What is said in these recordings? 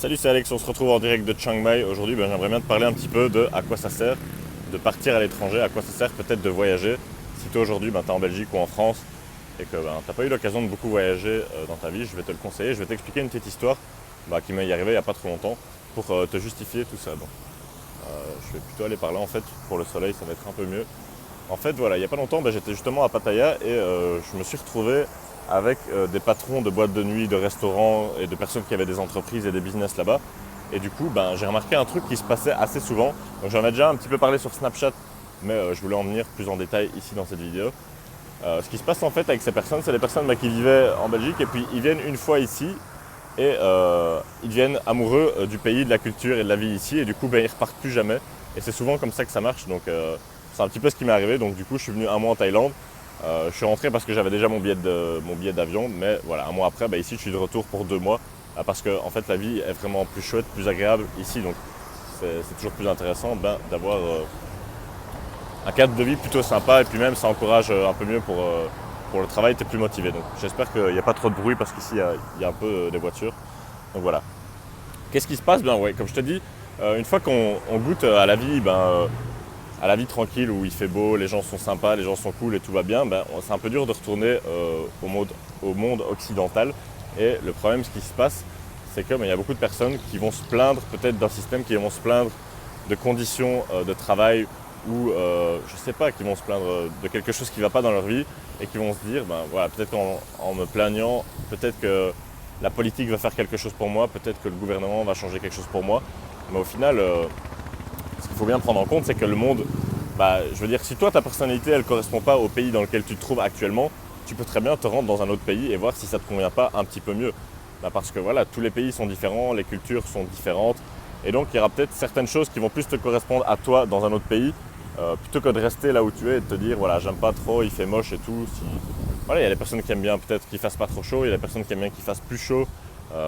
Salut, c'est Alex, on se retrouve en direct de Chiang Mai. Aujourd'hui, j'aimerais bien te parler un petit peu de à quoi ça sert de partir à l'étranger, à quoi ça sert peut-être de voyager. Si toi aujourd'hui, tu es en Belgique ou en France et que tu n'as pas eu l'occasion de beaucoup voyager dans ta vie, je vais te le conseiller. Je vais t'expliquer une petite histoire qui m'est arrivée il n'y a pas trop longtemps pour te justifier tout ça. Je vais plutôt aller par là en fait, pour le soleil, ça va être un peu mieux. En fait, voilà, il n'y a pas longtemps, j'étais justement à Pattaya et je me suis retrouvé avec des patrons de boîtes de nuit, de restaurants et de personnes qui avaient des entreprises et des business là-bas. Et du coup, j'ai remarqué un truc qui se passait assez souvent. Donc j'en ai déjà un petit peu parlé sur Snapchat, mais je voulais en venir plus en détail ici dans cette vidéo. Ce qui se passe en fait avec ces personnes, c'est les personnes qui vivaient en Belgique et puis ils viennent une fois ici et ils deviennent amoureux du pays, de la culture et de la vie ici et du coup ils repartent plus jamais. Et c'est souvent comme ça que ça marche. Donc c'est un petit peu ce qui m'est arrivé. Donc du coup je suis venu un mois en Thaïlande. Je suis rentré parce que j'avais déjà mon billet d'avion, mais voilà, un mois après, ici je suis de retour pour 2 mois parce que en fait la vie est vraiment plus chouette, plus agréable ici, donc c'est toujours plus intéressant d'avoir un cadre de vie plutôt sympa et puis même ça encourage un peu mieux pour le travail, tu es plus motivé. Donc j'espère qu'il n'y a pas trop de bruit parce qu'ici il y a un peu des voitures. Donc voilà. Qu'est-ce qui se passe? Comme je te dis, une fois qu'on goûte à la vie, à la vie tranquille où il fait beau, les gens sont sympas, les gens sont cool et tout va bien, c'est un peu dur de retourner au monde occidental. Et le problème, ce qui se passe, c'est qu'il y a beaucoup de personnes qui vont se plaindre peut-être d'un système, qui vont se plaindre de conditions de travail ou je sais pas, qui vont se plaindre de quelque chose qui ne va pas dans leur vie et qui vont se dire, voilà, peut-être en me plaignant, peut-être que la politique va faire quelque chose pour moi, peut-être que le gouvernement va changer quelque chose pour moi. Mais au final, ce qu'il faut bien prendre en compte, c'est que le monde, je veux dire, si toi, ta personnalité, elle ne correspond pas au pays dans lequel tu te trouves actuellement, tu peux très bien te rendre dans un autre pays et voir si ça ne te convient pas un petit peu mieux. Parce que voilà, tous les pays sont différents, les cultures sont différentes, et donc il y aura peut-être certaines choses qui vont plus te correspondre à toi dans un autre pays, plutôt que de rester là où tu es et de te dire, voilà, j'aime pas trop, il fait moche et tout. Voilà, il y a des personnes qui aiment bien peut-être qu'il fasse pas trop chaud, il y a des personnes qui aiment bien qu'il fasse plus chaud.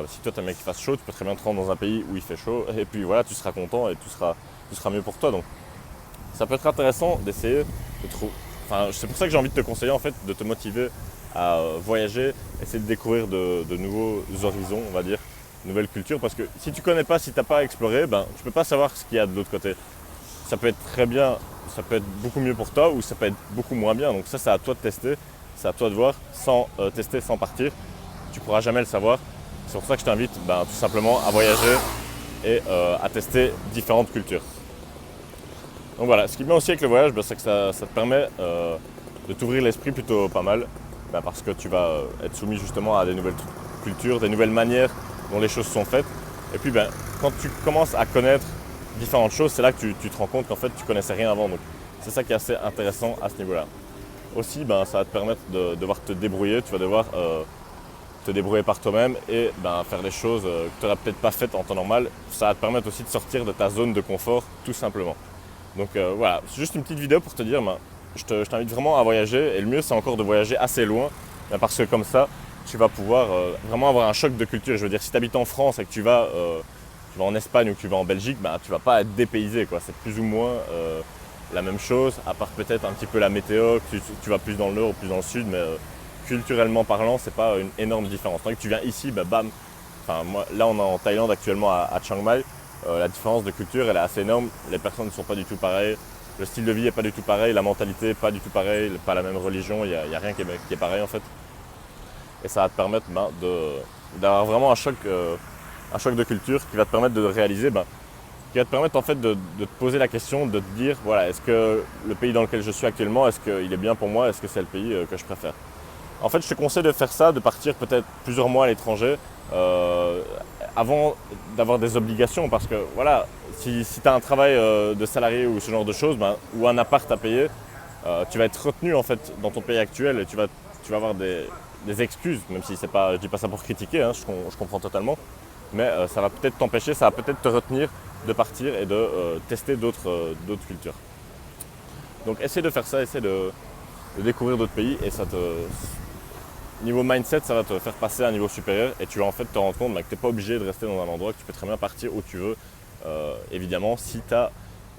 Si toi, tu aimes bien qu'il fasse chaud, tu peux très bien te rendre dans un pays où il fait chaud, et puis voilà, tu seras content et tout sera mieux pour toi. Donc ça peut être intéressant d'essayer de trouver. C'est pour ça que j'ai envie de te conseiller en fait, de te motiver à voyager, essayer de découvrir de nouveaux horizons, on va dire, de nouvelles cultures. Parce que si tu connais pas, si tu n'as pas exploré, tu peux pas savoir ce qu'il y a de l'autre côté. Ça peut être très bien, ça peut être beaucoup mieux pour toi ou ça peut être beaucoup moins bien. Donc ça, c'est à toi de tester, c'est à toi de voir, sans tester, sans partir. Tu pourras jamais le savoir. C'est pour ça que je t'invite tout simplement à voyager et à tester différentes cultures. Donc voilà, ce qui est bien aussi avec le voyage, c'est que ça te permet de t'ouvrir l'esprit plutôt pas mal, parce que tu vas être soumis justement à des nouvelles cultures, des nouvelles manières dont les choses sont faites. Et puis quand tu commences à connaître différentes choses, c'est là que tu te rends compte qu'en fait tu connaissais rien avant. Donc c'est ça qui est assez intéressant à ce niveau-là. Aussi, ça va te permettre de devoir te débrouiller, tu vas devoir te débrouiller par toi-même et faire des choses que tu n'auras peut-être pas faites en temps normal. Ça va te permettre aussi de sortir de ta zone de confort tout simplement. Donc voilà, c'est juste une petite vidéo pour te dire, je t'invite vraiment à voyager et le mieux c'est encore de voyager assez loin parce que comme ça tu vas pouvoir vraiment avoir un choc de culture. Je veux dire, si tu habites en France et que tu vas en Espagne ou que tu vas en Belgique, tu vas pas être dépaysé, quoi. C'est plus ou moins la même chose, à part peut-être un petit peu la météo, que tu vas plus dans le nord ou plus dans le sud, mais culturellement parlant, c'est pas une énorme différence. Tant que tu viens ici, bam. Moi, là on est en Thaïlande actuellement à Chiang Mai. La différence de culture elle est assez énorme, les personnes ne sont pas du tout pareilles, le style de vie n'est pas du tout pareil, la mentalité pas du tout pareil, pas la même religion, il n'y a rien qui est pareil en fait. Et ça va te permettre d'avoir vraiment un choc de culture qui va te permettre de réaliser, qui va te permettre en fait de te poser la question, de te dire, voilà, est-ce que le pays dans lequel je suis actuellement, est-ce qu'il est bien pour moi, est-ce que c'est le pays que je préfère? En fait, je te conseille de faire ça, de partir peut-être plusieurs mois à l'étranger avant d'avoir des obligations. Parce que voilà, si tu as un travail de salarié ou ce genre de choses, ou un appart à payer, tu vas être retenu en fait dans ton pays actuel et tu vas avoir des excuses, même si c'est pas, je dis pas ça pour critiquer, hein, je comprends totalement. Mais ça va peut-être t'empêcher, ça va peut-être te retenir de partir et de tester d'autres cultures. Donc essaie de faire ça, essaie de découvrir d'autres pays et niveau mindset, ça va te faire passer à un niveau supérieur et tu vas en fait te rendre compte que tu n'es pas obligé de rester dans un endroit, que tu peux très bien partir où tu veux. Évidemment, si tu as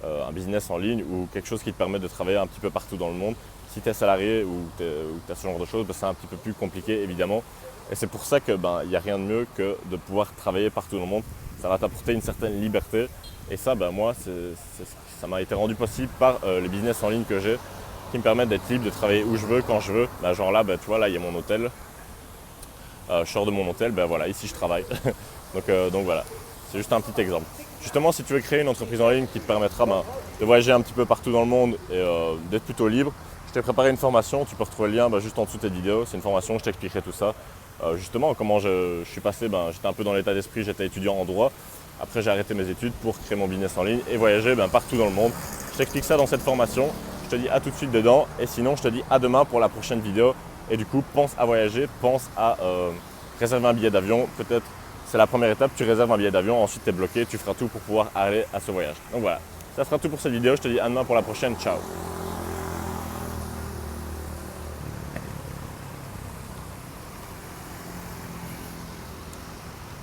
un business en ligne ou quelque chose qui te permet de travailler un petit peu partout dans le monde, si tu es salarié ou tu as ce genre de choses, c'est un petit peu plus compliqué évidemment. Et c'est pour ça qu'il n'y a rien de mieux que de pouvoir travailler partout dans le monde ça va t'apporter une certaine liberté. Et ça, moi, ça m'a été rendu possible par les business en ligne que j'ai, qui me permettent d'être libre, de travailler où je veux, quand je veux. Genre là, tu vois, là, il y a mon hôtel. Je sors de mon hôtel, voilà, ici je travaille. donc voilà, c'est juste un petit exemple. Justement, si tu veux créer une entreprise en ligne qui te permettra de voyager un petit peu partout dans le monde et d'être plutôt libre, je t'ai préparé une formation, tu peux retrouver le lien juste en dessous de cette vidéo. C'est une formation, je t'expliquerai tout ça. Justement, comment je suis passé, j'étais un peu dans l'état d'esprit, j'étais étudiant en droit. Après, j'ai arrêté mes études pour créer mon business en ligne et voyager partout dans le monde. Je t'explique ça dans cette formation. Je te dis à tout de suite dedans et sinon, je te dis à demain pour la prochaine vidéo. Et du coup, pense à voyager, pense à réserver un billet d'avion. Peut-être c'est la première étape, tu réserves un billet d'avion, ensuite tu es bloqué, tu feras tout pour pouvoir aller à ce voyage. Donc voilà, ça sera tout pour cette vidéo. Je te dis à demain pour la prochaine. Ciao.